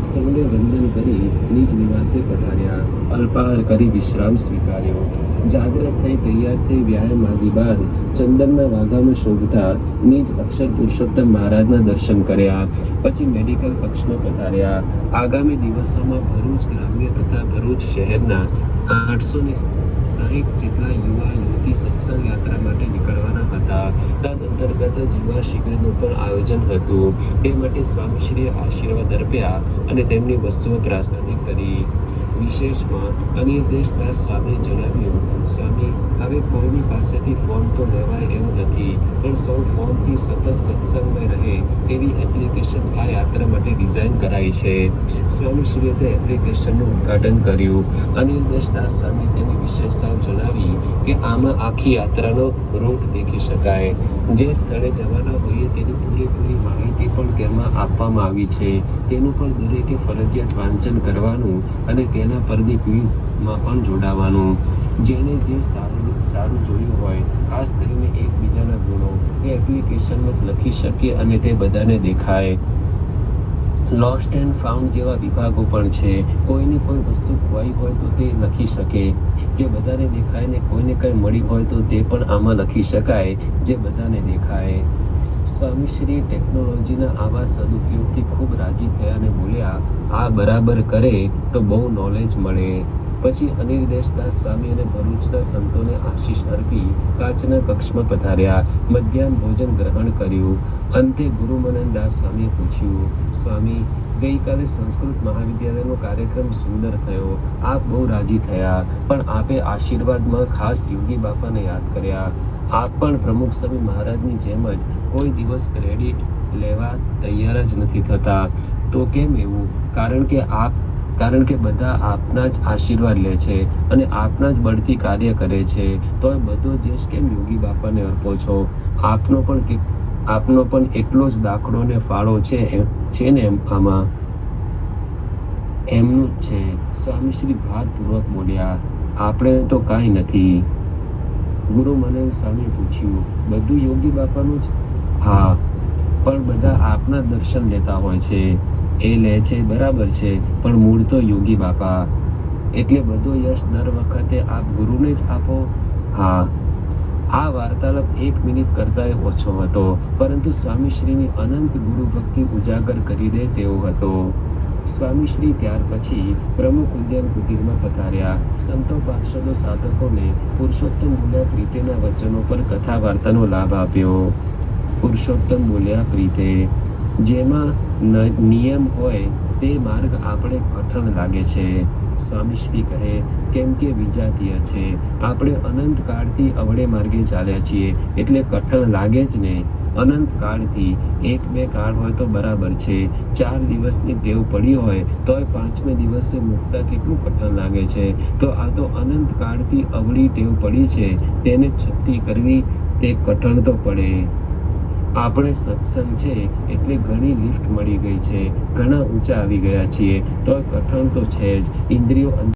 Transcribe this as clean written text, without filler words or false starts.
સૌને વંદન કરી નિજ નિવાસે પધાર્યા. અલ્પાહાર કરી વિશ્રામ સ્વીકાર્યો. જાગ્રત થઈ તૈયાર થઈ વ્યાયામ આદિ બાદ ચંદનના વાઘામાં શોભતા નિજ અક્ષર પુરુષોત્તમ મહારાજના દર્શન કર્યા. પછી મેડિકલ કક્ષમાં પધાર્યા. આગામી દિવસોમાં ભરૂચ ગ્રામ્ય તથા ભરૂચ શહેરના 860 જેટલા યુવા યુવતી સત્સંગ યાત્રા માટે નીકળવાના હતા. તદ અંતર્ગત જ યુવા શિબિરનું પણ આયોજન હતું. તે માટે સ્વામીશ્રીએ આશીર્વાદ અર્પ્યા અને તેમની વસ્તુઓ પ્રાસાદિક કરી. વિશેષમાં અનિર્દેશદાસ સ્વામીએ જણાવ્યું, સ્વામી, હવે કોઈની પાસેથી ફોન તો લેવાય એવું નથી, પણ સૌ ફોનથી સતત સત્સંગમાં રહે તેવી એપ્લિકેશન આ યાત્રા માટે ડિઝાઇન કરાઈ છે. સ્વામીશ્રીએ તે એપ્લિકેશનનું ઉદ્ઘાટન કર્યું. અનિર્દેશદાસ સ્વામી તેની વિશેષતાઓ જણાવી કે આમાં આખી યાત્રાનો રૂટ દેખી શકાય. જે સ્થળે જવાના હોઈએ તેની પૂરેપૂરી માહિતી પણ તેમાં આપવામાં આવી છે. તેનું પણ દરેકે ફરજિયાત વાંચન કરવાનું અને તેના પરની ક્વિઝમાં પણ જોડાવાનું. જેણે જે સારું જોયું હોય, ખાસ કરીને એકબીજાના ગુણો, એ એપ્લિકેશનમાં જ લખી શકીએ અને તે બધાને દેખાય. લોસ્ટ એન્ડ ફાઉન્ડ જેવા વિભાગો પણ છે. કોઈની કોઈ વસ્તુ ખોવાઈ હોય તો તે લખી શકે, જે બધાને દેખાય, ને કોઈને કંઈ મળી હોય તો તે પણ આમાં લખી શકાય, જે બધાને દેખાય. સ્વામીશ્રી ટેકનોલોજીના આવા સદુપયોગથી ખૂબ રાજી થયા અને બોલ્યા, આ બરાબર કરે તો બહુ નોલેજ મળે. પછી અનિર્દેશદાસ સ્વામી અને ભરૂચના સંતોને આશીષ અર્પી કાચના કક્ષમાં પધાર્યા. મધ્યાહન ભોજન ગ્રહણ કર્યું. અંતે ગુરુમનનદાસ સ્વામીએ પૂછ્યું, સ્વામી, ગઈકાલે સંસ્કૃત મહાવિદ્યાલયનો કાર્યક્રમ સુંદર થયો. આપ બહુ રાજી થયા, પણ આપે આશીર્વાદમાં ખાસ યોગી બાપાને યાદ કર્યા. આપ પણ પ્રમુખ સ્વામી મહારાજની જેમ જ કોઈ દિવસ ક્રેડિટ લેવા તૈયાર જ નથી થતા. તો કેમ એવું? કારણ કે બધા આપના જ આશીર્વાદ લે છે અને આપના જ બળથી કાર્ય કરે છે. તો બધો જશ કેમ યોગી બાપાને અર્પો છો? આપનો પણ એટલો જ દાખલો ને ફાળો છે ને આમાં? એમનું જ છે. સ્વામીશ્રી ભારપૂર્વક બોલ્યા, આપણે તો કાંઈ નથી. ગુરુ મનન સ્વામીએ પૂછ્યું, બધું યોગી બાપાનું જ? હા, પણ બધા આપના દર્શન લેતા હોય છે. એ લે છે બરાબર છે, પણ મૂળ તો યોગી બાપા. એટલે બધો યશ દર વખતે આપ ગુરુને જ આપો? હા. આ વાર્તાલાપ 1 મિનિટ કરતાંય ઓછો હતો, પરંતુ સ્વામીશ્રીની અનંત ગુરુ ભક્તિ ઉજાગર કરી દે તેવો હતો. સ્વામીશ્રી ત્યાર પછી પ્રમુખ ઉદ્યાન કુટીરમાં પધાર્યા. સંતો પાર્ષદો સાધકોને પુરુષોત્તમ બોલ્યા પ્રીતેના વચનો પર કથા વાર્તાનો લાભ આપ્યો. પુરુષોત્તમ બોલ્યા પ્રીતે, જેમાં નિયમ હોય તે માર્ગ આપણે કઠણ લાગે છે. સ્વામીશ્રી કહે, કેમ કે વિજાતીય છે. આપણે અનંત કાળથી અવળે માર્ગે ચાલ્યા છીએ, એટલે કઠણ લાગે જ ને. અનંત કાળથી 1-2 કાળ હોય તો બરાબર છે. 4 દિવસની ટેવ પડી હોય તોય 5મે દિવસે મુકતા કેટલું કઠણ લાગે છે. તો આ તો અનંત કાળથી અવળી ટેવ પડી છે, તેને છતી કરવી તે કઠણ તો પડે. આપણે સત્સંગ છે એટલે ઘણી લિફ્ટ મળી ગઈ છે, ઘણા ઊંચા આવી ગયા છીએ, તોય કઠણ તો છે જ. ઇન્દ્રિયો